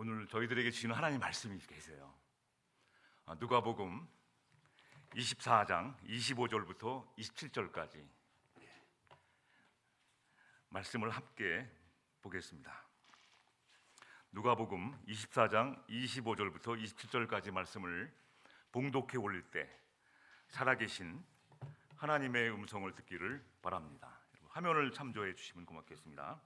오늘 저희들에게 주시는 하나님 말씀이 계세요. 누가복음 24장 25절부터 27절까지 말씀을 함께 보겠습니다. 누가복음 24장 25절부터 27절까지 말씀을 봉독해 올릴 때 살아계신 하나님의 음성을 듣기를 바랍니다. 화면을 참조해 주시면 고맙겠습니다.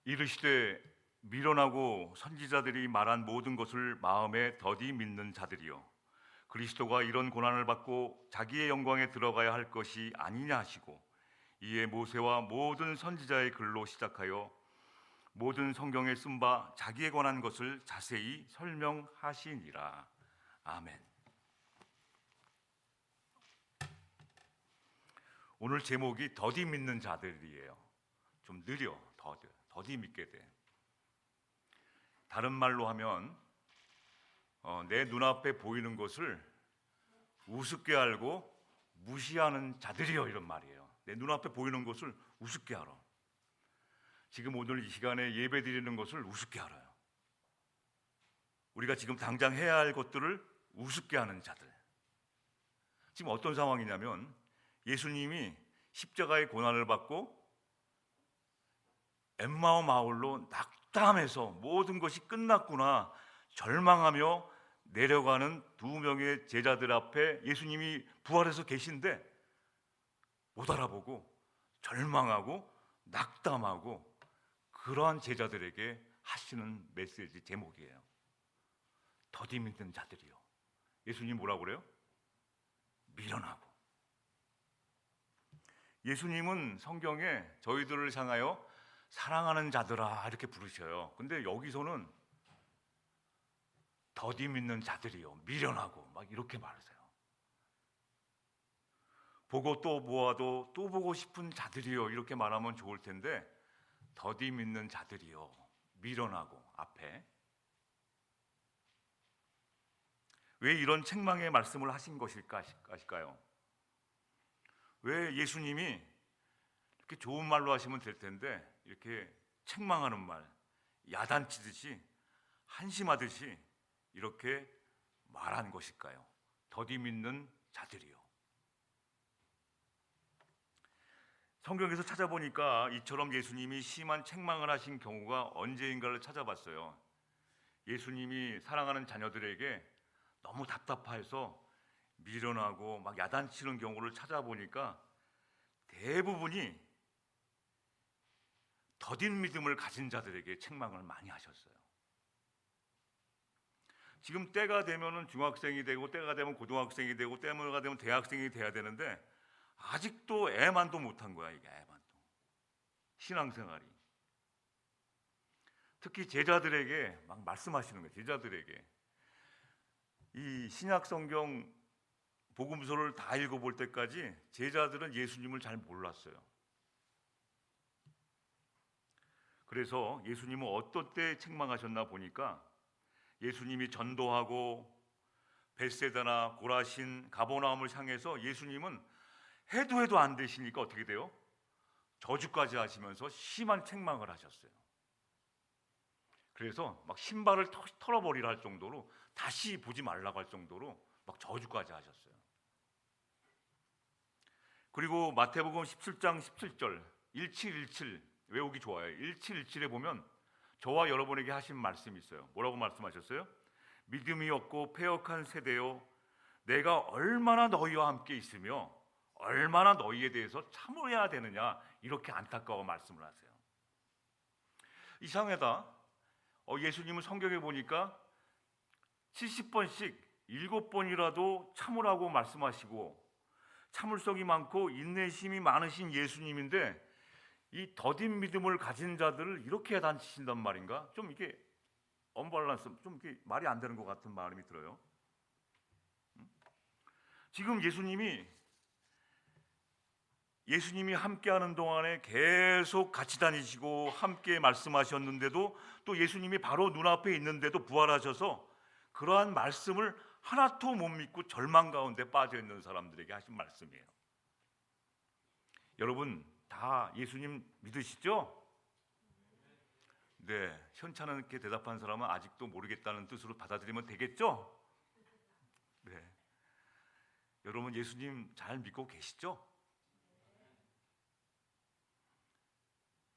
이르시되 미련하고 선지자들이 말한 모든 것을 마음에 더디 믿는 자들이여, 그리스도가 이런 고난을 받고 자기의 영광에 들어가야 할 것이 아니냐 하시고, 이에 모세와 모든 선지자의 글로 시작하여 모든 성경에 쓴 바 자기에 관한 것을 자세히 설명하시니라. 아멘. 오늘 제목이 더디 믿는 자들이에요. 좀 느려, 더디 믿게 돼. 다른 말로 하면 내 눈앞에 보이는 것을 우습게 알고 무시하는 자들이요, 이런 말이에요. 내 눈앞에 보이는 것을 우습게 알아. 지금 오늘 이 시간에 예배 드리는 것을 우습게 알아요. 우리가 지금 당장 해야 할 것들을 우습게 하는 자들. 지금 어떤 상황이냐면 예수님이 십자가의 고난을 받고 엠마오 마을로 낙담해서 모든 것이 끝났구나 절망하며 내려가는 두 명의 제자들 앞에 예수님이 부활해서 계신데 못 알아보고 절망하고 낙담하고, 그러한 제자들에게 하시는 메시지 제목이에요. 더디 믿는 자들이요. 예수님 뭐라고 그래요? 미련하고. 예수님은 성경에 저희들을 향하여 사랑하는 자들아 이렇게 부르셔요. 근데 여기서는 더디 믿는 자들이요, 미련하고 막 이렇게 말하세요. 보고 또 보아도 또 보고 싶은 자들이요 이렇게 말하면 좋을 텐데, 더디 믿는 자들이요, 미련하고 앞에 왜 이런 책망의 말씀을 하신 것일까요? 왜 예수님이 이렇게 좋은 말로 하시면 될 텐데 이렇게 책망하는 말, 야단치듯이 한심하듯이 이렇게 말한 것일까요? 더디 믿는 자들이요. 성경에서 찾아보니까 이처럼 예수님이 심한 책망을 하신 경우가 언제인가를 찾아봤어요. 예수님이 사랑하는 자녀들에게 너무 답답해서 미련하고 막 야단치는 경우를 찾아보니까 대부분이 더딘 믿음을 가진 자들에게 책망을 많이 하셨어요. 지금 때가 되면은 중학생이 되고, 때가 되면 고등학생이 되고, 때가 되면 대학생이 돼야 되는데 아직도 애만도 못한 거야. 이게 애만도. 신앙생활이. 특히 제자들에게 막 말씀하시는 거예요. 제자들에게 이 신약 성경 복음서를 다 읽어볼 때까지 제자들은 예수님을 잘 몰랐어요. 그래서 예수님은 어떤 때 책망하셨나 보니까, 예수님이 전도하고 벳세다나 고라신 가버나움을 향해서 예수님은 해도 안 되시니까 어떻게 돼요? 저주까지 하시면서 심한 책망을 하셨어요. 그래서 막 신발을 털어버리라 할 정도로, 다시 보지 말라고 할 정도로 막 저주까지 하셨어요. 그리고 마태복음 17장 17절 1717 외우기 좋아요. 1717에 보면 저와 여러분에게 하신 말씀이 있어요. 뭐라고 말씀하셨어요? 믿음이 없고 패역한 세대요, 내가 얼마나 너희와 함께 있으며 얼마나 너희에 대해서 참아야 되느냐, 이렇게 안타까워 말씀을 하세요. 이상하다. 예수님은 성경에 보니까 70번씩 7번이라도 참으라고 말씀하시고 참을성이 많고 인내심이 많으신 예수님인데, 이 더딘 믿음을 가진 자들을 이렇게 야단치신단 말인가? 좀 이게 언밸런스, 좀 이게 말이 안 되는 것 같은 마음이 들어요. 지금 예수님이 함께하는 동안에 계속 같이 다니시고 함께 말씀하셨는데도, 또 예수님이 바로 눈앞에 있는데도 부활하셔서 그러한 말씀을 하나도 못 믿고 절망 가운데 빠져 있는 사람들에게 하신 말씀이에요. 여러분 다 예수님 믿으시죠? 네, 현찮게 대답한 사람은 아직도 모르겠다는 뜻으로 받아들이면 되겠죠? 네, 여러분 예수님 잘 믿고 계시죠?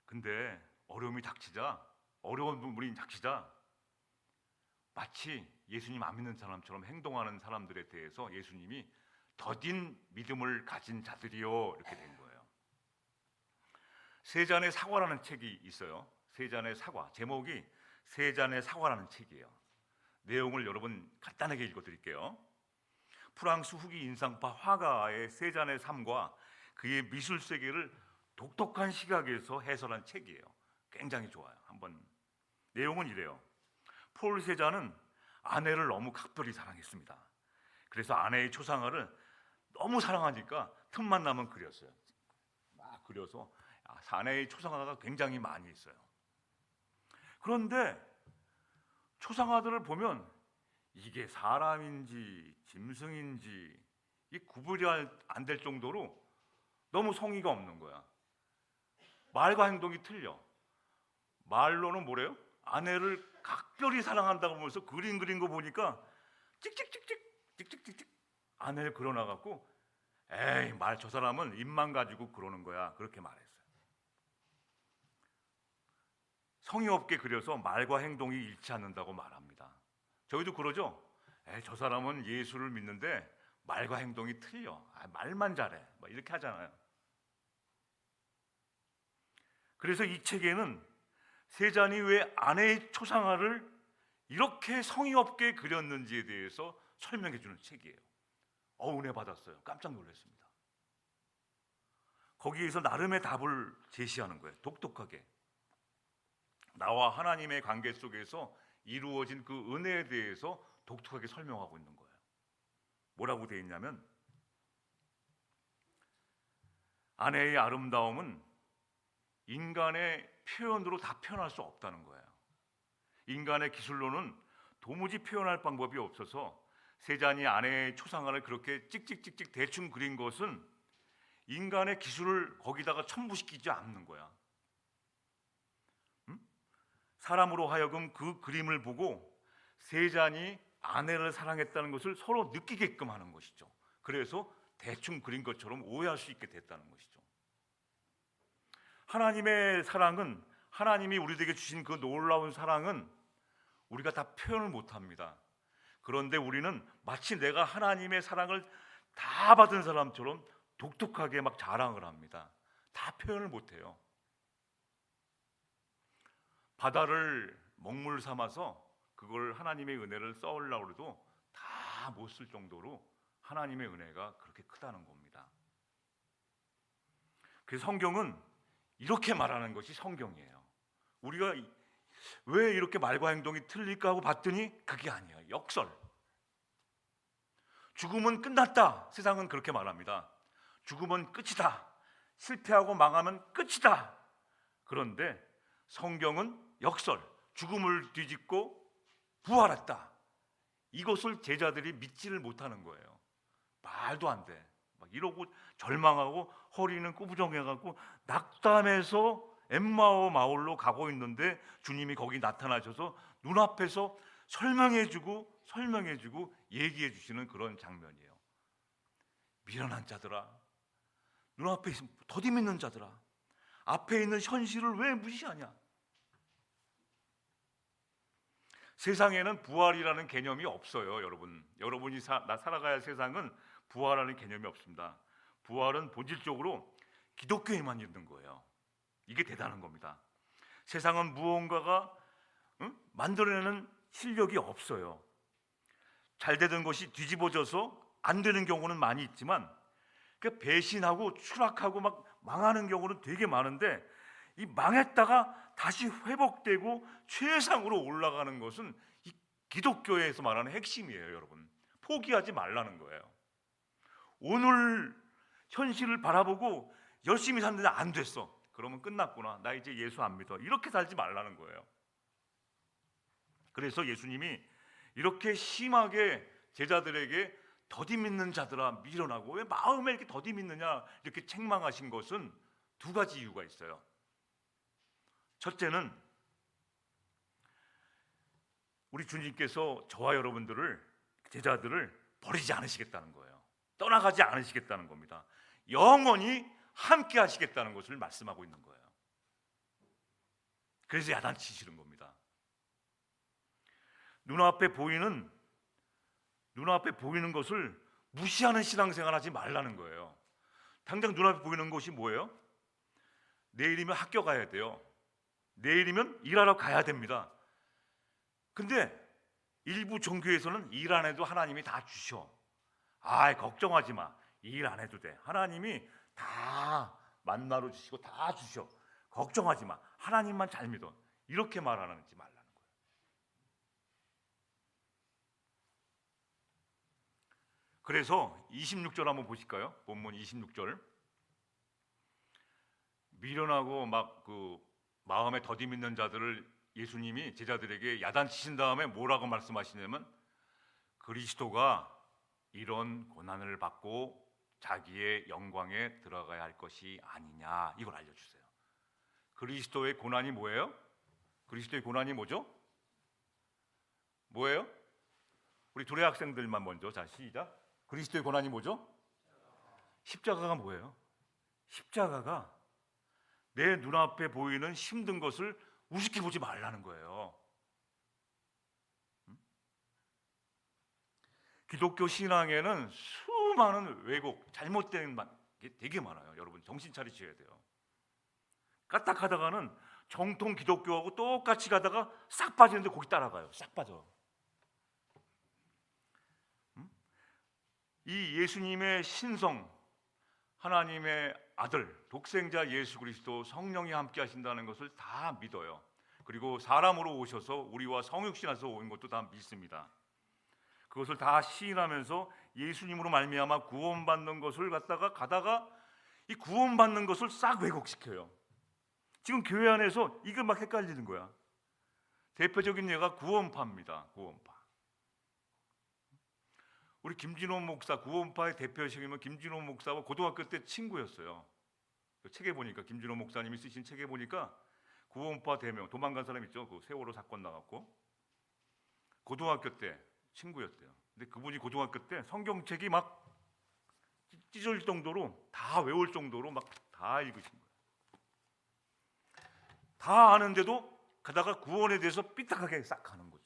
근데 어려운 부분이 닥치자 마치 예수님 안 믿는 사람처럼 행동하는 사람들에 대해서 예수님이 더딘 믿음을 가진 자들이요 이렇게 된 거예요. 세 잔의 사과라는 책이 있어요. 세 잔의 사과, 제목이 세 잔의 사과라는 책이에요. 내용을 여러분 간단하게 읽어드릴게요. 프랑스 후기 인상파 화가의 세 잔의 삶과 그의 미술 세계를 독특한 시각에서 해설한 책이에요. 굉장히 좋아요. 한번 내용은 이래요. 폴 세잔은 아내를 너무 각별히 사랑했습니다. 그래서 아내의 초상화를 너무 사랑하니까 틈만 나면 그렸어요. 막 그려서 아내의 초상화가 굉장히 많이 있어요. 그런데 초상화들을 보면 이게 사람인지 짐승인지 이 구분이 안 될 정도로 너무 성의가 없는 거야. 말과 행동이 틀려. 말로는 뭐래요? 아내를 각별히 사랑한다고 하면서 그림 그린 거 보니까 찍찍찍찍 아내를 그려놔갖고 에이 말 저 사람은 입만 가지고 그러는 거야 그렇게 말했어요. 성의 없게 그려서 말과 행동이 일치 않는다고 말합니다. 저희도 그러죠. 에이 저 사람은 예수를 믿는데 말과 행동이 틀려. 말만 잘해 이렇게 하잖아요. 그래서 이 책에는 세잔이 왜 아내의 초상화를 이렇게 성의 없게 그렸는지에 대해서 설명해 주는 책이에요. 은혜 받았어요. 깜짝 놀랐습니다. 거기에서 나름의 답을 제시하는 거예요. 독특하게 나와 하나님의 관계 속에서 이루어진 그 은혜에 대해서 독특하게 설명하고 있는 거예요. 뭐라고 되어 있냐면 아내의 아름다움은 인간의 표현으로 다 표현할 수 없다는 거예요. 인간의 기술로는 도무지 표현할 방법이 없어서 세잔이 아내의 초상화를 그렇게 찍찍찍찍 대충 그린 것은 인간의 기술을 거기다가 첨부시키지 않는 거야. 사람으로 하여금 그 그림을 보고 세잔이 아내를 사랑했다는 것을 서로 느끼게끔 하는 것이죠. 그래서 대충 그린 것처럼 오해할 수 있게 됐다는 것이죠. 하나님의 사랑은, 하나님이 우리에게 주신 그 놀라운 사랑은 우리가 다 표현을 못합니다. 그런데 우리는 마치 내가 하나님의 사랑을 다 받은 사람처럼 독특하게 막 자랑을 합니다. 다 표현을 못해요. 바다를 먹물 삼아서 그걸 하나님의 은혜를 써오려고 해도 다 못 쓸 정도로 하나님의 은혜가 그렇게 크다는 겁니다. 그래서 성경은 이렇게 말하는 것이 성경이에요. 우리가 왜 이렇게 말과 행동이 틀릴까 하고 봤더니 그게 아니에요. 역설. 죽음은 끝났다. 세상은 그렇게 말합니다. 죽음은 끝이다. 실패하고 망하면 끝이다. 그런데 성경은 역설. 죽음을 뒤집고 부활했다. 이것을 제자들이 믿지를 못하는 거예요. 말도 안 돼. 막 이러고 절망하고 허리는 꾸부정해갖고 낙담해서 엠마오 마을로 가고 있는데 주님이 거기 나타나셔서 눈앞에서 설명해주고 얘기해 주시는 그런 장면이에요. 미련한 자들아, 눈앞에 있으면 더디 믿는 자들아, 앞에 있는 현실을 왜 무시하냐? 세상에는 부활이라는 개념이 없어요. 여러분이 살아가야 할 세상은 부활하는 개념이 없습니다. 부활은 본질적으로 기독교에만 있는 거예요. 이게 대단한 겁니다. 세상은 무언가가 만들어내는 실력이 없어요. 잘 되던 것이 뒤집어져서 안 되는 경우는 많이 있지만 배신하고 추락하고 막 망하는 경우는 되게 많은데 이 망했다가 다시 회복되고 최상으로 올라가는 것은 이 기독교에서 말하는 핵심이에요. 여러분, 포기하지 말라는 거예요. 오늘 현실을 바라보고 열심히 샀는데 안 됐어. 그러면 끝났구나. 나 이제 예수 안 믿어. 이렇게 살지 말라는 거예요. 그래서 예수님이 이렇게 심하게 제자들에게 더디 믿는 자들아 밀어나고 왜 마음에 이렇게 더디 믿느냐 이렇게 책망하신 것은 두 가지 이유가 있어요. 첫째는 우리 주님께서 저와 여러분들을, 제자들을 버리지 않으시겠다는 거예요. 떠나가지 않으시겠다는 겁니다. 영원히 함께 하시겠다는 것을 말씀하고 있는 거예요. 그래서 야단치시는 겁니다. 눈앞에 보이는 것을 무시하는 신앙생활 하지 말라는 거예요. 당장 눈앞에 보이는 것이 뭐예요? 내일이면 학교 가야 돼요. 내일이면 일하러 가야 됩니다. 근데 일부 종교에서는 일 안 해도 하나님이 다 주셔. 걱정하지 마. 일 안 해도 돼. 하나님이 다 만나로 주시고 다 주셔. 걱정하지 마. 하나님만 잘 믿어. 이렇게 말하는지 말라는 거예요. 그래서 26절 한번 보실까요? 본문 26절. 미련하고 막 마음에 더디 믿는 자들을 예수님이 제자들에게 야단치신 다음에 뭐라고 말씀하시냐면 그리스도가 이런 고난을 받고 자기의 영광에 들어가야 할 것이 아니냐, 이걸 알려주세요. 그리스도의 고난이 뭐예요? 그리스도의 고난이 뭐죠? 뭐예요? 우리 두레 학생들만 먼저, 자 시작. 그리스도의 고난이 뭐죠? 십자가가 뭐예요? 십자가가 내 눈앞에 보이는 힘든 것을 우습게 보지 말라는 거예요. 기독교 신앙에는 수많은 왜곡, 잘못된 게 되게 많아요. 여러분 정신 차리셔야 돼요. 까딱하다가는 정통 기독교하고 똑같이 가다가 싹 빠지는데 거기 따라가요. 싹 빠져. 이 예수님의 신성, 하나님의 아들, 독생자 예수 그리스도, 성령이 함께 하신다는 것을 다 믿어요. 그리고 사람으로 오셔서 우리와 성육신해서 온 것도 다 믿습니다. 그것을 다 시인하면서 예수님으로 말미암아 구원받는 것을 가다가 이 구원받는 것을 싹 왜곡시켜요. 지금 교회 안에서 이게 막 헷갈리는 거야. 대표적인 예가 구원파입니다. 구원파. 우리 김진호 목사, 구원파의 대표이시면 김진호 목사와 고등학교 때 친구였어요. 그 책에 보니까, 김진호 목사님이 쓰신 책에 보니까 구원파 대명, 도망간 사람 있죠. 그 세월호 사건 나갔고 고등학교 때 친구였대요. 근데 그분이 고등학교 때 성경책이 막 찢어질 정도로, 다 외울 정도로 막 다 읽으신 거예요. 다 아는데도 가다가 구원에 대해서 삐딱하게 싹 하는 거죠.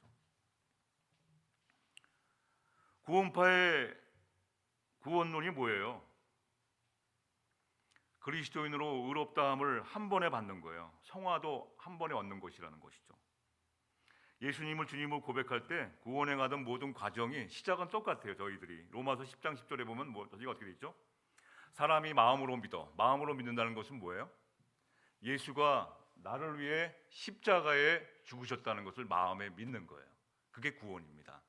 구원파의 구원론이 뭐예요? 그리스도인으로 의롭다함을 한 번에 받는 거예요. 성화도 한 번에 얻는 것이라는 것이죠. 예수님을 주님으로 고백할 때 구원에 가던 모든 과정이 시작은 똑같아요. 저희들이 로마서 10장 10절에 보면 저기가 어떻게 돼 있죠? 사람이 마음으로 믿어. 마음으로 믿는다는 것은 뭐예요? 예수가 나를 위해 십자가에 죽으셨다는 것을 마음에 믿는 거예요. 그게 구원입니다.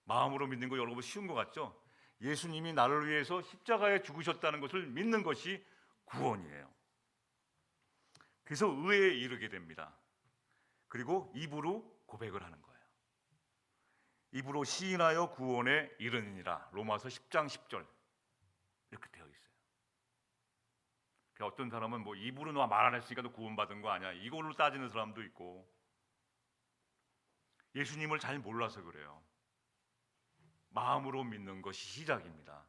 마음으로 믿는 거 여러분 쉬운 것 같죠? 예수님이 나를 위해서 십자가에 죽으셨다는 것을 믿는 것이 구원이에요. 그래서 의에 이르게 됩니다. 그리고 입으로 고백을 하는 거예요. 입으로 시인하여 구원에 이르느니라. 로마서 10장 10절 이렇게 되어 있어요. 어떤 사람은 뭐 입으로 말 안 했으니까 너 구원받은 거 아니야, 이걸로 따지는 사람도 있고, 예수님을 잘 몰라서 그래요. 마음으로 믿는 것이 시작입니다.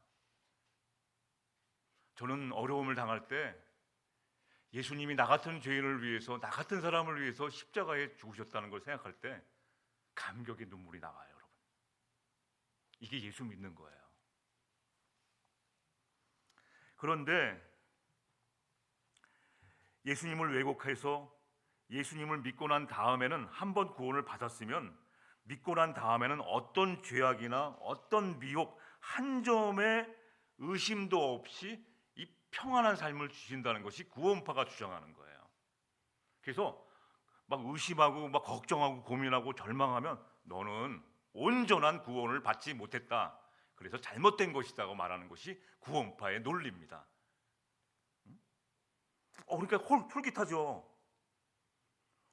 저는 어려움을 당할 때 예수님이 나 같은 죄인을 위해서, 나 같은 사람을 위해서 십자가에 죽으셨다는 걸 생각할 때 감격의 눈물이 나와요. 여러분, 이게 예수 믿는 거예요. 그런데 예수님을 왜곡해서 예수님을 믿고 난 다음에는, 한 번 구원을 받았으면 믿고 난 다음에는 어떤 죄악이나 어떤 미혹 한 점의 의심도 없이 이 평안한 삶을 주신다는 것이 구원파가 주장하는 거예요. 그래서 막 의심하고 막 걱정하고 고민하고 절망하면 너는 온전한 구원을 받지 못했다, 그래서 잘못된 것이라고 말하는 것이 구원파의 논리입니다. 그러니까 솔깃하죠.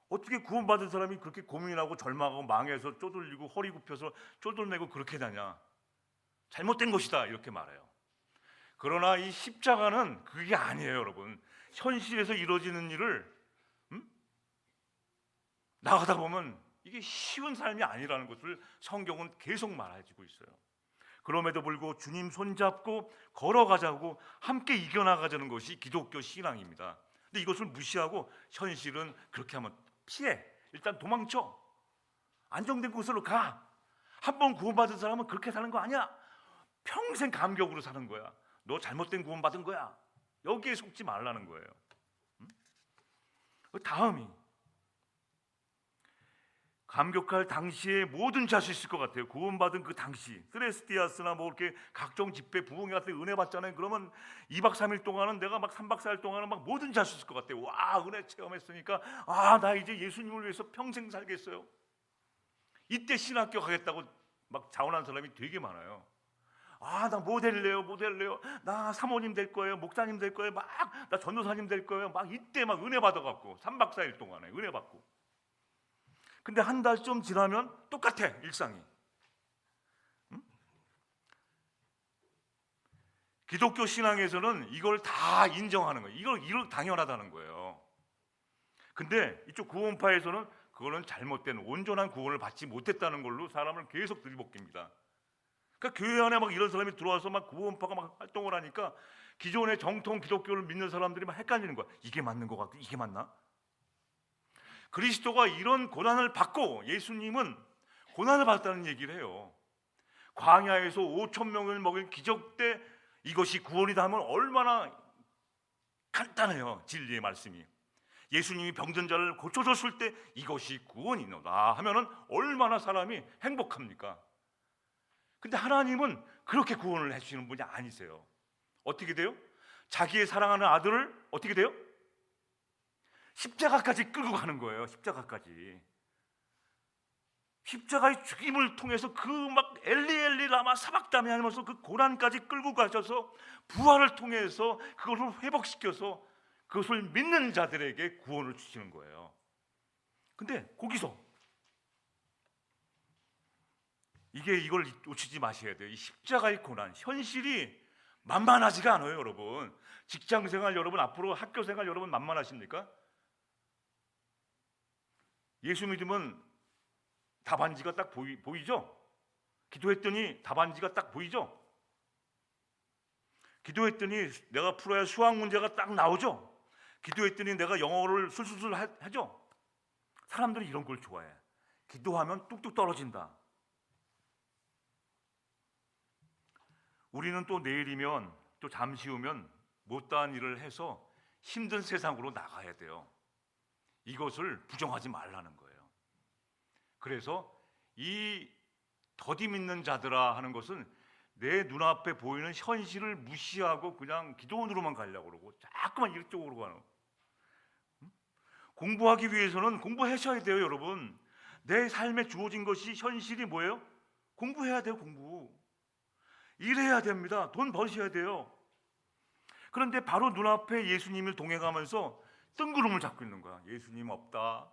어떻게 구원받은 사람이 그렇게 고민하고 절망하고 망해서 쪼들리고 허리 굽혀서 쪼들매고 그렇게 다냐? 잘못된 것이다 이렇게 말해요. 그러나 이 십자가는 그게 아니에요, 여러분. 현실에서 이루어지는 일을 나가다 보면 이게 쉬운 삶이 아니라는 것을 성경은 계속 말해주고 있어요. 그럼에도 불구하고 주님 손잡고 걸어가자고 함께 이겨나가자는 것이 기독교 신앙입니다. 근데 이것을 무시하고 현실은 그렇게 하면 피해, 일단 도망쳐, 안정된 곳으로 가. 한 번 구원받은 사람은 그렇게 사는 거 아니야. 평생 감격으로 사는 거야. 너 잘못된 구원받은 거야. 여기에 속지 말라는 거예요. 다음이 감격할 당시에 뭐든지 할 수 있을 것 같아요. 구원받은 그 당시 스레스티아스나 뭐 이렇게 각종 집회 부흥회 같은 은혜 받잖아요. 그러면 2박 3일 동안은 내가 막 3박 4일 동안은 막 뭐든지 할 수 있을 것 같아요. 와, 은혜 체험했으니까 나 이제 예수님을 위해서 평생 살겠어요. 이때 신학교 가겠다고 막 자원한 사람이 되게 많아요. 나 뭐 될래요? 나 사모님 될 거예요. 목사님 될 거예요. 막 나 전도사님 될 거예요. 막 이때 막 은혜 받아갖고 3박 4일 동안에 은혜 받고. 근데 한 달 좀 지나면 똑같아, 일상이. 기독교 신앙에서는 이걸 다 인정하는 거예요. 이걸 당연하다는 거예요. 근데 이쪽 구원파에서는 그거는 잘못된 온전한 구원을 받지 못했다는 걸로 사람을 계속 들이볶입니다. 그러니까 교회 안에 막 이런 사람이 들어와서 막 구원파가 막 활동을 하니까 기존의 정통 기독교를 믿는 사람들이 막 헷갈리는 거야. 이게 맞는 것 같고 이게 맞나? 그리스도가 이런 고난을 받고 예수님은 고난을 받았다는 얘기를 해요. 광야에서 5천 명을 먹인 기적 때 이것이 구원이다 하면 얼마나 간단해요. 진리의 말씀이. 예수님이 병든 자를 고쳐줬을 때 이것이 구원이노라 하면은 얼마나 사람이 행복합니까? 근데 하나님은 그렇게 구원을 해주시는 분이 아니세요. 어떻게 돼요? 자기의 사랑하는 아들을 어떻게 돼요? 십자가까지 끌고 가는 거예요. 십자가의 죽임을 통해서 그 막 엘리 라마 사박다미 하면서 그 고난까지 끌고 가셔서 부활을 통해서 그것을 회복시켜서 그것을 믿는 자들에게 구원을 주시는 거예요. 근데 거기서 이걸 놓치지 마셔야 돼요. 이 십자가의 고난, 현실이 만만하지가 않아요, 여러분. 직장생활 여러분, 앞으로 학교생활 여러분 만만하십니까? 예수 믿으면 답안지가 딱 보이죠? 기도했더니 답안지가 딱 보이죠? 기도했더니 내가 풀어야 할 수학 문제가 딱 나오죠? 기도했더니 내가 영어를 술술술 하죠? 사람들이 이런 걸 좋아해. 기도하면 뚝뚝 떨어진다. 우리는 또 내일이면 또 잠시 후면 못다한 일을 해서 힘든 세상으로 나가야 돼요. 이것을 부정하지 말라는 거예요. 그래서 이 더디 믿는 자들아 하는 것은 내 눈앞에 보이는 현실을 무시하고 그냥 기도원으로만 가려고 그러고 자꾸만 이쪽으로 가는. 공부하기 위해서는 공부하셔야 돼요, 여러분. 내 삶에 주어진 것이 현실이 뭐예요? 공부해야 돼요, 공부. 일해야 됩니다. 돈 버셔야 돼요. 그런데 바로 눈앞에 예수님을 동행하면서 뜬구름을 잡고 있는 거야. 예수님 없다.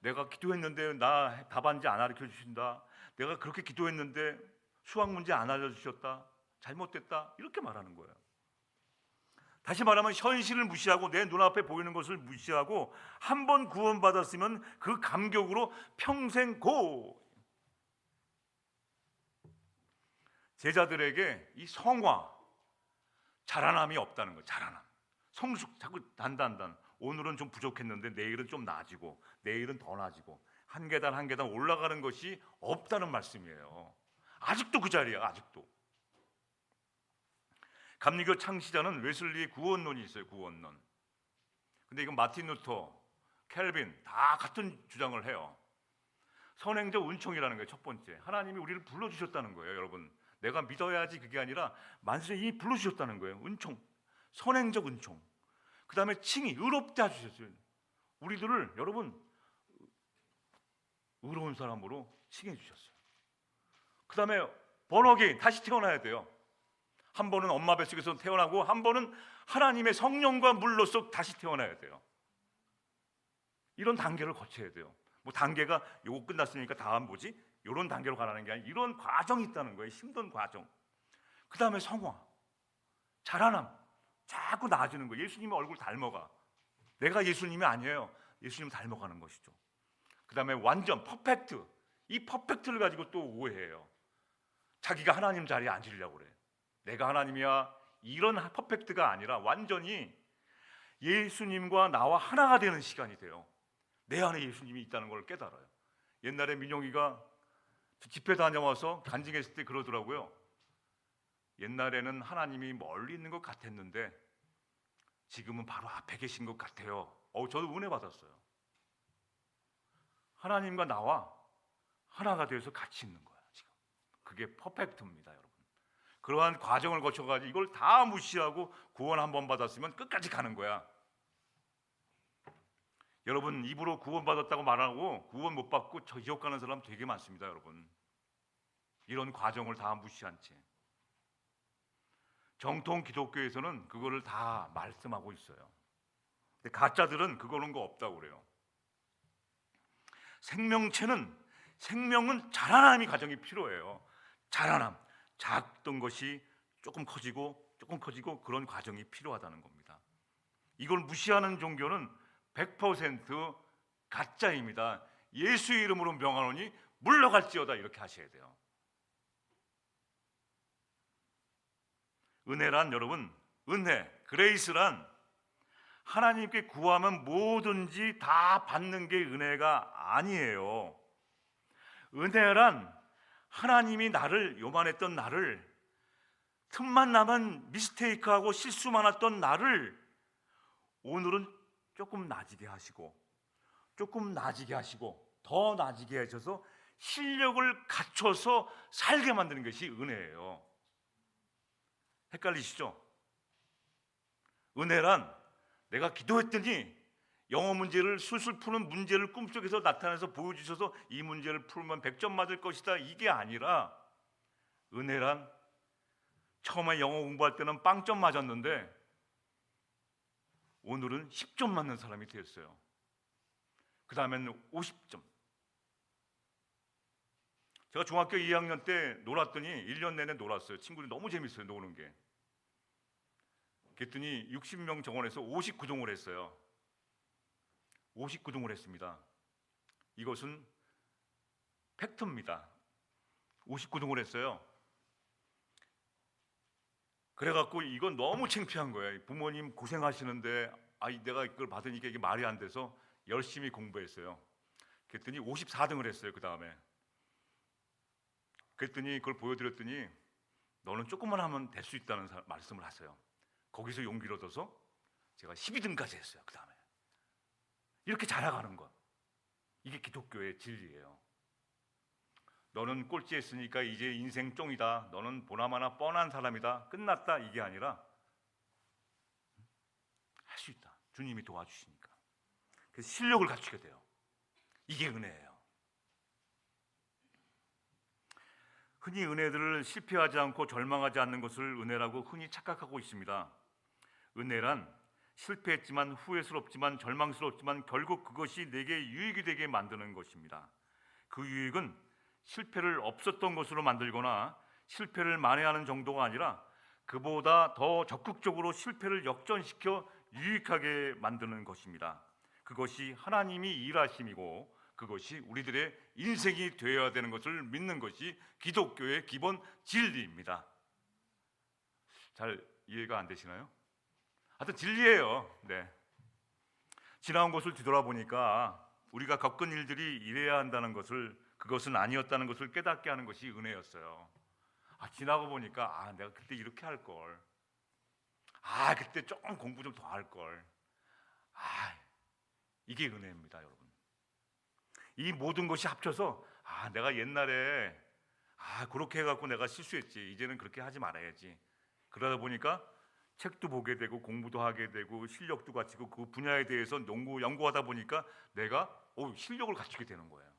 내가 기도했는데 나 답안지 안 가르쳐 주신다. 내가 그렇게 기도했는데 수학 문제 안 알려주셨다. 잘못됐다. 이렇게 말하는 거예요. 다시 말하면 현실을 무시하고 내 눈앞에 보이는 것을 무시하고 한 번 구원받았으면 그 감격으로 평생 고. 제자들에게 이 성화, 자라남이 없다는 거예요. 자라남, 성숙, 자꾸 단단단. 오늘은 좀 부족했는데 내일은 좀 나아지고 내일은 더 나아지고 한 계단 한 계단 올라가는 것이 없다는 말씀이에요. 아직도 그 자리야. 아직도. 감리교 창시자는 웨슬리의 구원론이 있어요. 구원론. 근데 이건 마틴 루터, 켈빈 다 같은 주장을 해요. 선행적 은총이라는 거예요. 첫 번째, 하나님이 우리를 불러주셨다는 거예요. 여러분, 내가 믿어야지 그게 아니라 만수에 이미 불러주셨다는 거예요. 은총, 선행적 은총. 그 다음에 칭의, 의롭게 해주셨어요. 우리들을 여러분 의로운 사람으로 칭해 주셨어요. 그 다음에 번어게인, 다시 태어나야 돼요. 한 번은 엄마 뱃속에서 태어나고 한 번은 하나님의 성령과 물로서 다시 태어나야 돼요. 이런 단계를 거쳐야 돼요. 뭐 단계가 요거 끝났으니까 다음 뭐지? 이런 단계로 가라는 게 아니라 이런 과정이 있다는 거예요. 힘든 과정. 그 다음에 성화, 자라남, 자꾸 나아지는 거예요. 예수님의 얼굴 닮아가. 내가 예수님이 아니에요. 예수님 닮아가는 것이죠. 그 다음에 완전 퍼펙트. 이 퍼펙트를 가지고 또 오해해요. 자기가 하나님 자리에 앉으려고 그래. 내가 하나님이야. 이런 퍼펙트가 아니라 완전히 예수님과 나와 하나가 되는 시간이 돼요. 내 안에 예수님이 있다는 걸 깨달아요. 옛날에 민용이가 집회 다녀와서 간증했을 때 그러더라고요. 옛날에는 하나님이 멀리 있는 것 같았는데 지금은 바로 앞에 계신 것 같아요. 저도 은혜 받았어요. 하나님과 나와 하나가 되어서 같이 있는 거야. 지금 그게 퍼펙트입니다, 여러분. 그러한 과정을 거쳐가지고 이걸 다 무시하고 구원 한 번 받았으면 끝까지 가는 거야. 여러분, 입으로 구원 받았다고 말하고 구원 못 받고 저 지옥 가는 사람 되게 많습니다, 여러분. 이런 과정을 다 무시한 채. 정통 기독교에서는 그거를 다 말씀하고 있어요. 근데 가짜들은 그거는 거 없다고 그래요. 생명은 자라남이 과정이 필요해요. 자라남, 작던 것이 조금 커지고 그런 과정이 필요하다는 겁니다. 이걸 무시하는 종교는 100% 가짜입니다. 예수의 이름으로 명하노니 물러갈지어다, 이렇게 하셔야 돼요. 은혜란, 여러분, 그레이스란 하나님께 구하면 뭐든지 다 받는 게 은혜가 아니에요. 은혜란 하나님이 요만했던 나를, 틈만 나면 미스테이크하고 실수 많았던 나를 오늘은 조금 나아지게 하시고 더 나아지게 하셔서 실력을 갖춰서 살게 만드는 것이 은혜예요. 헷갈리시죠? 은혜란 내가 기도했더니 영어 문제를 술술 푸는 문제를 꿈속에서 나타내서 보여주셔서 이 문제를 풀면 100점 맞을 것이다, 이게 아니라, 은혜란 처음에 영어 공부할 때는 빵점 맞았는데 오늘은 10점 맞는 사람이 되었어요. 그 다음에는 50점. 제가 중학교 2학년 때 놀았더니 1년 내내 놀았어요. 친구들이 너무 재밌어요, 노는 게. 그랬더니 60명 정원에서 59동을 했어요. 59동을 했습니다. 이것은 팩트입니다. 59동을 했어요. 그래갖고 이건 너무 창피한 거예요. 부모님 고생하시는데 내가 이걸 받으니까 이게 말이 안 돼서 열심히 공부했어요. 그랬더니 54등을 했어요. 그 다음에 그랬더니 그걸 보여드렸더니 너는 조금만 하면 될 수 있다는 말씀을 하세요. 거기서 용기를 얻어서 제가 12등까지 했어요. 그 다음에 이렇게 자라가는 것, 이게 기독교의 진리예요. 너는 꼴찌했으니까 이제 인생 쫑이다, 너는 보나마나 뻔한 사람이다, 끝났다, 이게 아니라 할 수 있다, 주님이 도와주시니까. 그래서 실력을 갖추게 돼요. 이게 은혜예요. 흔히 은혜들을 실패하지 않고 절망하지 않는 것을 은혜라고 흔히 착각하고 있습니다. 은혜란 실패했지만, 후회스럽지만, 절망스럽지만 결국 그것이 내게 유익이 되게 만드는 것입니다. 그 유익은 실패를 없었던 것으로 만들거나 실패를 만회하는 정도가 아니라 그보다 더 적극적으로 실패를 역전시켜 유익하게 만드는 것입니다. 그것이 하나님이 일하심이고 그것이 우리들의 인생이 되어야 되는 것을 믿는 것이 기독교의 기본 진리입니다. 잘 이해가 안 되시나요? 하여튼 진리예요. 네. 지나온 것을 뒤돌아보니까 우리가 겪은 일들이 이래야 한다는 것을, 그것은 아니었다는 것을 깨닫게 하는 것이 은혜였어요. 지나고 보니까 내가 그때 이렇게 할 걸, 그때 조금 공부 좀 더 할 걸. 이게 은혜입니다, 여러분. 이 모든 것이 합쳐서 내가 옛날에 그렇게 해갖고 내가 실수했지, 이제는 그렇게 하지 말아야지. 그러다 보니까 책도 보게 되고 공부도 하게 되고 실력도 갖추고 그 분야에 대해서 연구하다 보니까 내가 실력을 갖추게 되는 거예요.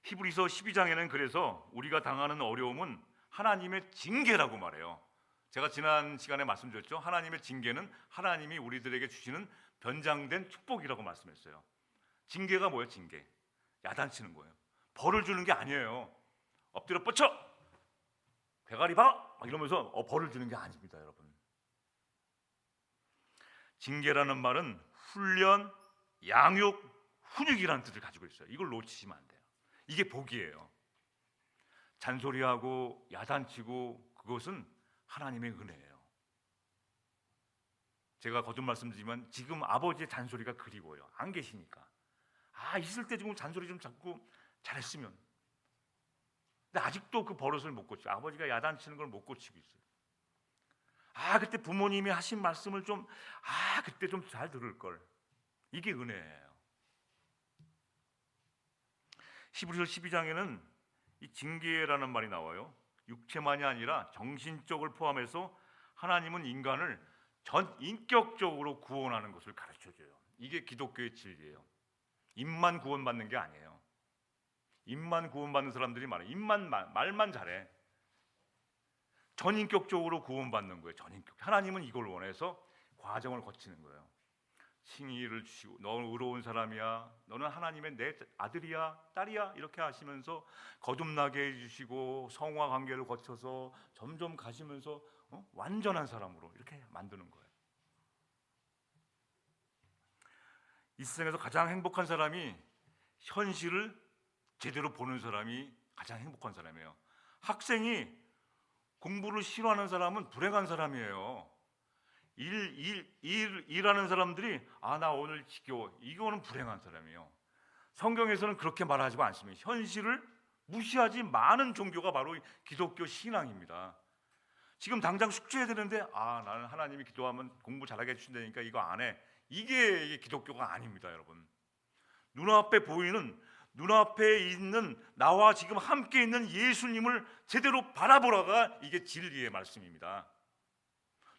히브리서 12장에는 그래서 우리가 당하는 어려움은 하나님의 징계라고 말해요. 제가 지난 시간에 말씀드렸죠. 하나님의 징계는 하나님이 우리들에게 주시는 변장된 축복이라고 말씀했어요. 징계가 뭐예요? 징계, 야단치는 거예요. 벌을 주는 게 아니에요. 엎드려 뻗쳐, 대가리 봐, 막 이러면서 벌을 주는 게 아닙니다, 여러분. 징계라는 말은 훈련, 양육, 훈육이라는 뜻을 가지고 있어요. 이걸 놓치시면 안 돼요. 이게 복이에요. 잔소리하고 야단치고 그것은 하나님의 은혜예요. 제가 거듭 말씀드리지만 지금 아버지의 잔소리가 그리워요. 안 계시니까. 있을 때 좀 잔소리 좀 자꾸 잘했으면. 근데 아직도 그 버릇을 못 고치고, 아버지가 야단치는 걸 못 고치고 있어요. 그때 부모님이 하신 말씀을 좀 그때 좀 잘 들을 걸. 이게 은혜예요. 히브리서 12장에는 이 징계라는 말이 나와요. 육체만이 아니라 정신적을 포함해서 하나님은 인간을 전 인격적으로 구원하는 것을 가르쳐줘요. 이게 기독교의 진리예요. 입만 구원받는 게 아니에요. 입만 구원받는 사람들이 많아요. 말만 잘해. 전인격적으로 구원받는 거예요. 전인격. 하나님은 이걸 원해서 과정을 거치는 거예요. 칭의를 주시고, 너는 의로운 사람이야, 너는 하나님의 내 아들이야, 딸이야, 이렇게 하시면서 거듭나게 해주시고 성화 관계를 거쳐서 점점 가시면서 완전한 사람으로 이렇게 만드는 거예요. 이 세상에서 가장 행복한 사람이 현실을 제대로 보는 사람이 가장 행복한 사람이에요. 학생이 공부를 싫어하는 사람은 불행한 사람이에요. 일하는 사람들이 나 오늘 지겨워, 이거는 불행한 사람이에요. 성경에서는 그렇게 말하지 않습니다. 현실을 무시하지 많은 종교가 바로 기독교 신앙입니다. 지금 당장 숙제해야 되는데 나는 하나님이 기도하면 공부 잘하게 해주신다니까 이거 안 해. 이게 기독교가 아닙니다, 여러분. 눈앞에 있는 나와 지금 함께 있는 예수님을 제대로 바라보라가 이게 진리의 말씀입니다.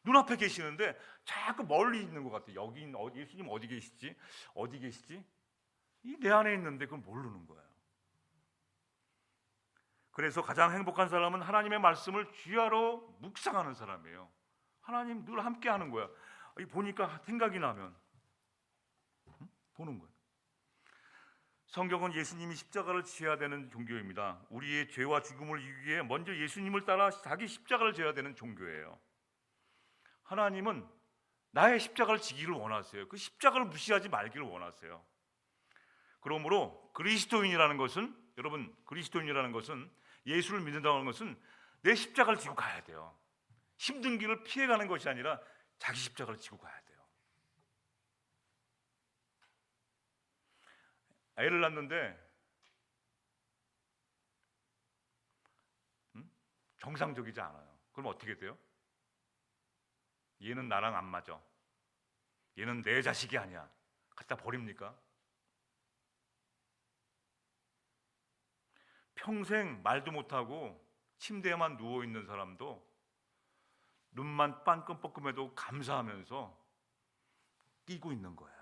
눈앞에 계시는데 자꾸 멀리 있는 것 같아요. 여기 예수님 어디 계시지? 이 내 안에 있는데 그걸 모르는 거예요. 그래서 가장 행복한 사람은 하나님의 말씀을 귀하로 묵상하는 사람이에요. 하나님 늘 함께 하는 거야. 보니까 생각이 나면 보는 거예요. 성경은 예수님이 십자가를 지어야 되는 종교입니다. 우리의 죄와 죽음을 이기기 위해 먼저 예수님을 따라 자기 십자가를 져야 되는 종교예요. 하나님은 나의 십자가를 지기를 원하세요. 그 십자가를 무시하지 말기를 원하세요. 그러므로 그리스도인이라는 것은, 여러분, 그리스도인이라는 것은, 예수를 믿는다는 것은 내 십자가를 지고 가야 돼요. 힘든 길을 피해가는 것이 아니라 자기 십자가를 지고 가야 돼요. 애를 낳는데 정상적이지 않아요. 그럼 어떻게 돼요? 얘는 나랑 안 맞아, 얘는 내 자식이 아니야, 갖다 버립니까? 평생 말도 못하고 침대에만 누워있는 사람도 눈만 빤끔뻐끔해도 감사하면서 뛰고 있는 거예요.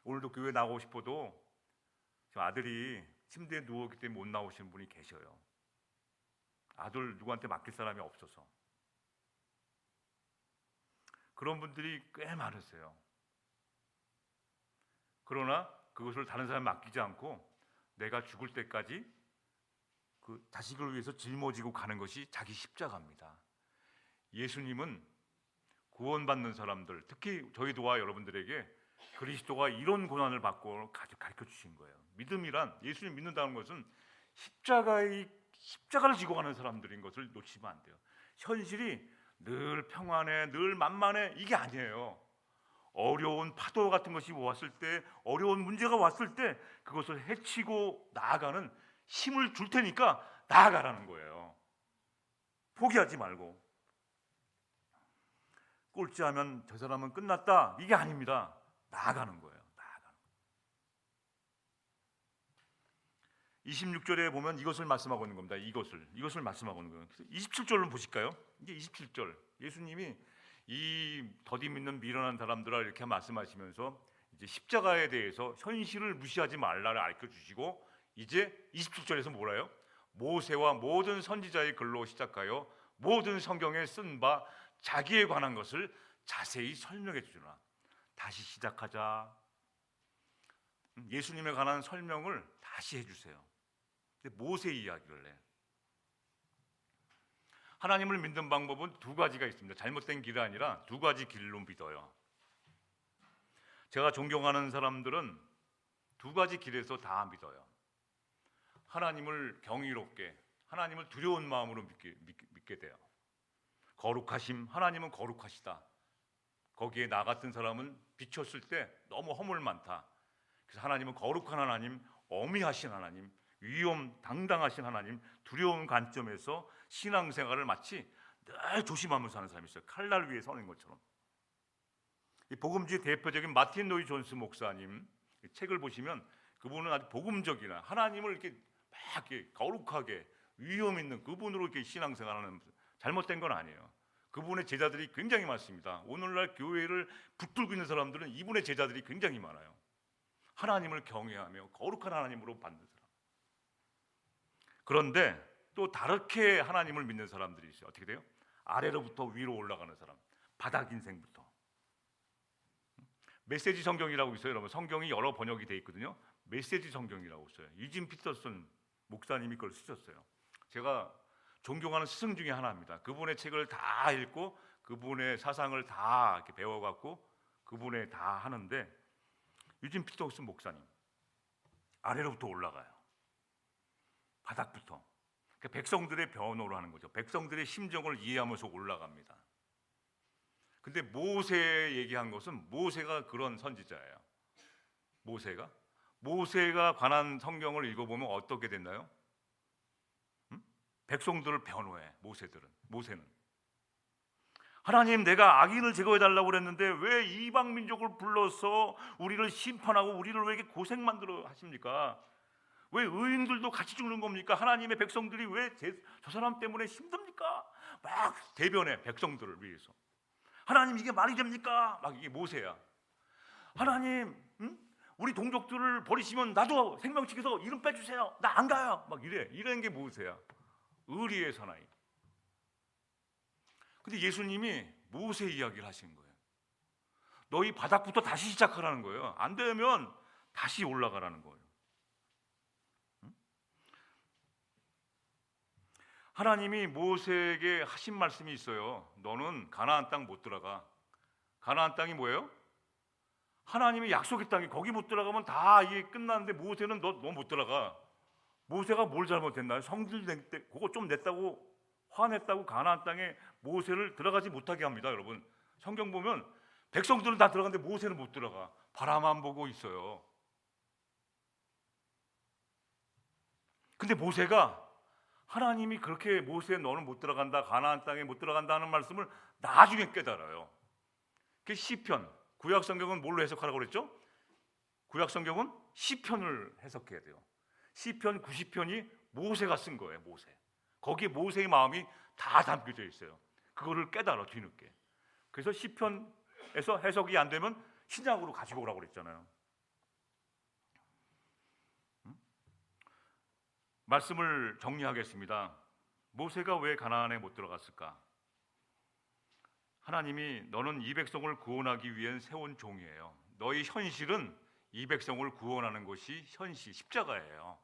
오늘도 교회 나오고 싶어도 저 아들이 침대에 누워있기 때문에 못 나오시는 분이 계셔요. 아들 누구한테 맡길 사람이 없어서. 그런 분들이 꽤 많으세요. 그러나 그것을 다른 사람에 맡기지 않고 내가 죽을 때까지 그 자식을 위해서 짊어지고 가는 것이 자기 십자가입니다. 예수님은 구원받는 사람들, 특히 저희도와 여러분들에게 그리스도가 이런 고난을 받고 가르쳐 주신 거예요. 믿음이란, 예수님 믿는다는 것은 십자가를 지고 가는 사람들인 것을 놓치면 안 돼요. 현실이 늘 평안해, 늘 만만해, 이게 아니에요. 어려운 파도 같은 것이 왔을 때, 어려운 문제가 왔을 때 그것을 헤치고 나아가는 힘을 줄 테니까 나아가라는 거예요. 포기하지 말고. 꼴찌하면 저 사람은 끝났다, 이게 아닙니다. 나아가는 거예요. 26절에 보면 이것을 말씀하고 있는 겁니다. 이것을 말씀하고 있는 거예요. 27절로 보실까요? 이게 27절. 예수님이 이 더디 있는 미련한 사람들아 이렇게 말씀하시면서 이제 십자가에 대해서 현실을 무시하지 말라를 알려 주시고, 이제 27절에서 뭐라요? 모세와 모든 선지자의 글로 시작하여 모든 성경에 쓴 바 자기에 관한 것을 자세히 설명해 주라. 다시 시작하자. 예수님에 관한 설명을 다시 해주세요. 근데 모세 이야기를 해. 하나님을 믿는 방법은 두 가지가 있습니다. 잘못된 길이 아니라 두 가지 길로 믿어요. 제가 존경하는 사람들은 두 가지 길에서 다 믿어요. 하나님을 경이롭게, 하나님을 두려운 마음으로 믿게 돼요. 거룩하심, 하나님은 거룩하시다. 거기에 나 같은 사람은 비쳤을 때 너무 허물 많다. 그래서 하나님은 거룩한 하나님, 어미하신 하나님, 위엄 당당하신 하나님, 두려운 관점에서 신앙생활을 마치 늘 조심하면서 하는 사람이 있어요. 칼날 위에 서는 것처럼. 이 복음주의 대표적인 마틴 로이 존스 목사님 책을 보시면 그분은 아주 복음적이나 하나님을 이렇게 막 이렇게 거룩하게 위엄 있는 그분으로 이렇게 신앙생활하는, 잘못된 건 아니에요. 그분의 제자들이 굉장히 많습니다. 오늘날 교회를 붙들고 있는 사람들은 이분의 제자들이 굉장히 많아요. 하나님을 경외하며 거룩한 하나님으로 받는 사람. 그런데 또 다르게 하나님을 믿는 사람들이 있어요. 어떻게 돼요? 아래로부터 위로 올라가는 사람, 바닥 인생부터. 메시지 성경이라고 있어요. 여러분, 성경이 여러 번역이 돼 있거든요. 메시지 성경이라고 써요. 유진 피터슨 목사님이 그걸 쓰셨어요. 제가 존경하는 스승 중에 하나입니다. 그분의 책을 다 읽고 그분의 사상을 다 이렇게 배워갖고 그분의 다 하는데, 유진 피터슨 목사님 아래로부터 올라가요. 바닥부터. 그러니까 백성들의 변호를 하는 거죠. 백성들의 심정을 이해하면서 올라갑니다. 근데 모세 얘기한 것은 모세가 그런 선지자예요. 모세가 관한 성경을 읽어보면 어떻게 됐나요? 백성들을 변호해. 모세는 하나님, 내가 악인을 제거해달라고 그랬는데 왜 이방 민족을 불러서 우리를 심판하고 우리를 왜 이렇게 고생 만들어 하십니까? 왜 의인들도 같이 죽는 겁니까? 하나님의 백성들이 왜 저 사람 때문에 힘듭니까? 막 대변해. 백성들을 위해서. 하나님, 이게 말이 됩니까? 막 이게 모세야. 하나님, 우리 동족들을 버리시면 나도 생명책에서 이름 빼주세요. 나 안 가요. 막 이런 게 모세야. 의리의 사나이. 근데 예수님이 모세 이야기를 하신 거예요. 너희 바닥부터 다시 시작하라는 거예요. 안 되면 다시 올라가라는 거예요. 하나님이 모세에게 하신 말씀이 있어요. 너는 가나안 땅 못 들어가. 가나안 땅이 뭐예요? 하나님이 약속의 땅이, 거기 못 들어가면 다 이게 끝나는데 모세는 너 못 들어가. 모세가 뭘 잘못했나요? 성질 낼 때 그거 좀 냈다고 화냈다고 가나안 땅에 모세를 들어가지 못하게 합니다. 여러분, 성경 보면 백성들은 다 들어가는데 모세는 못 들어가. 바라만 보고 있어요. 근데 모세가, 하나님이 그렇게 모세 너는 못 들어간다, 가나안 땅에 못 들어간다 하는 말씀을 나중에 깨달아요. 그 시편, 구약 성경은 뭘로 해석하라고 그랬죠? 구약 성경은 시편을 해석해야 돼요. 시편 90편이 모세가 쓴 거예요. 거기에 모세의 마음이 다 담겨져 있어요. 그거를 깨달아 뒤늦게. 그래서 시편에서 해석이 안 되면 신약으로 가지고 오라고 그랬잖아요. 말씀을 정리하겠습니다. 모세가 왜 가나안에 못 들어갔을까? 하나님이 너는 이 백성을 구원하기 위해 세운 종이에요. 너희 현실은 이 백성을 구원하는 것이 십자가예요.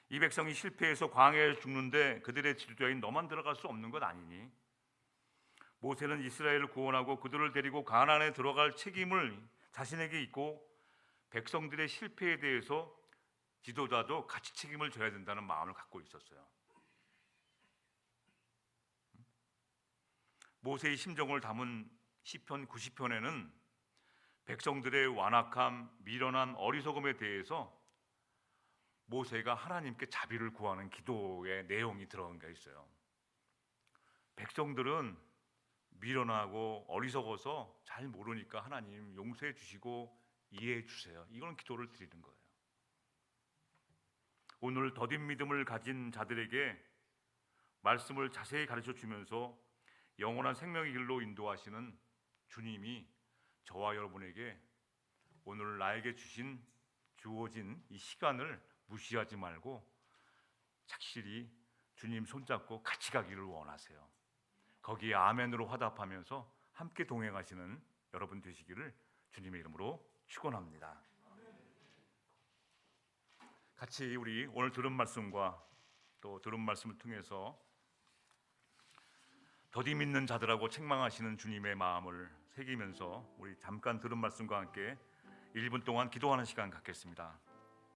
이 백성이 실패해서 광야에 죽는데 그들의 지도자인 너만 들어갈 수 없는 것 아니니? 모세는 이스라엘을 구원하고 그들을 데리고 가나안에 들어갈 책임을 자신에게 있고 백성들의 실패에 대해서 지도자도 같이 책임을 져야 된다는 마음을 갖고 있었어요. 모세의 심정을 담은 시편 90편에는 백성들의 완악함, 미련한 어리석음에 대해서 모세가 하나님께 자비를 구하는 기도의 내용이 들어간 게 있어요. 백성들은 미련하고 어리석어서 잘 모르니까 하나님 용서해 주시고 이해해 주세요. 이건 기도를 드리는 거예요. 오늘 더딘 믿음을 가진 자들에게 말씀을 자세히 가르쳐 주면서 영원한 생명의 길로 인도하시는 주님이 저와 여러분에게 오늘 나에게 주어진 이 시간을 무시하지 말고 착실히 주님 손잡고 같이 가기를 원하세요. 거기에 아멘으로 화답하면서 함께 동행하시는 여러분 되시기를 주님의 이름으로 축원합니다. 같이 우리 오늘 들은 말씀과 또 들은 말씀을 통해서 더디 믿는 자들하고 책망하시는 주님의 마음을 새기면서 우리 잠깐 들은 말씀과 함께 1분 동안 기도하는 시간 갖겠습니다.